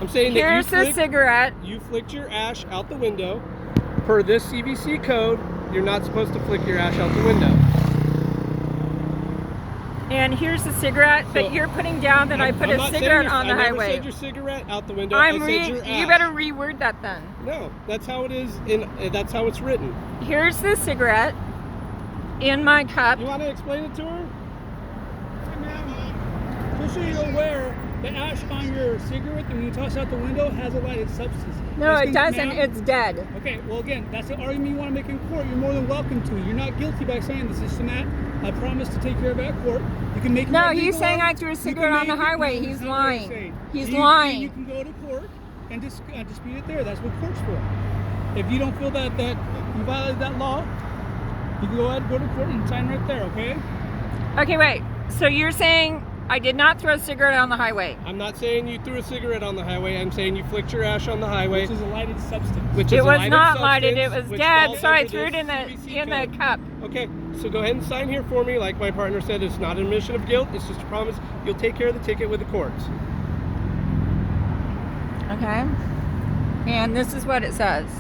I'm saying that here's the cigarette. You flicked your ash out the window. Per this CVC code, you're not supposed to flick your ash out the window. And here's the cigarette, So, but you're putting down that I put a cigarette on the I never highway. said your cigarette out the window. I said your ash. You better reword that then. No, that's how it is. That's how it's written. Here's the cigarette in my cup. You want to explain it to her? Just so you're aware, the ash on your cigarette, when you toss out the window, has a lighted substance. No, it doesn't. It's dead. Okay, well again, that's the argument you want to make in court. You're more than welcome to. You're not guilty by saying this. It's Matt. I promise to take care of it at court. You can make. No, he's saying I threw a cigarette on the highway. He's lying. He's lying. You can go to court and dispute it there. That's what court's for. If you don't feel that you violated that law, you can go ahead and go to court and sign right there. Okay. Okay, wait. So you're saying I did not throw a cigarette on the highway? I'm not saying you threw a cigarette on the highway. I'm saying you flicked your ash on the highway. Which is a lighted substance. It was not lighted. It was dead. So I threw it in the cup. Okay, so go ahead and sign here for me. Like my partner said, it's not an admission of guilt. It's just a promise you'll take care of the ticket with the courts. Okay. And this is what it says.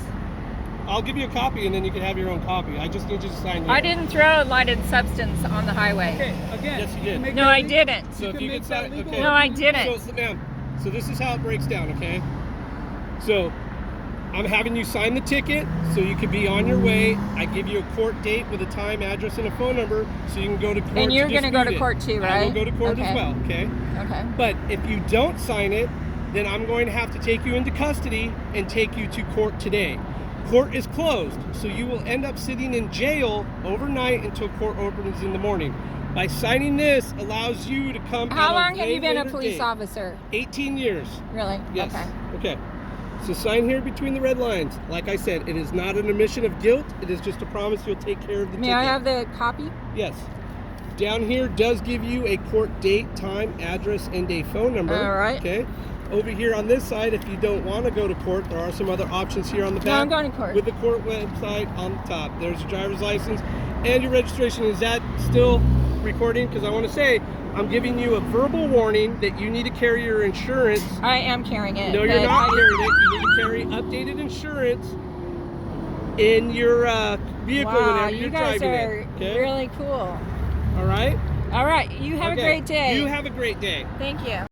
I'll give you a copy and then you can have your own copy. I just need you to sign here. I didn't throw a lighted substance on the highway. Okay, again. Yes, you did. No, I didn't. So if you could sign, okay. No, I didn't. So, ma'am, so this is how it breaks down, okay? So I'm having you sign the ticket so you can be on your way. I give you a court date with a time, address, and a phone number so you can go to court. And you're going to go to court too, right? I will go to court as well, okay? Okay. But if you don't sign it, then I'm going to have to take you into custody and take you to court today. Court is closed, so you will end up sitting in jail overnight until court opens in the morning. By signing this allows you to come. How long have you been a police officer? 18 years. Really? Yes. Okay. Okay. So sign here between the red lines. Like I said, it is not an admission of guilt. It is just a promise you'll take care of the ticket. May I have the copy? Yes. Down here does give you a court date, time, address, and a phone number. All right. Okay. Over here on this side, if you don't want to go to court, there are some other options here on the back. No, I'm going to court. With the court website on the top. There's your driver's license and your registration. Is that still recording? Because I want to say, I'm giving you a verbal warning that you need to carry your insurance. I am carrying it. No, you're not carrying it. You need to carry updated insurance in your vehicle whenever you're driving it. You guys are really cool. All right? All right. You have a great day. You have a great day. Thank you.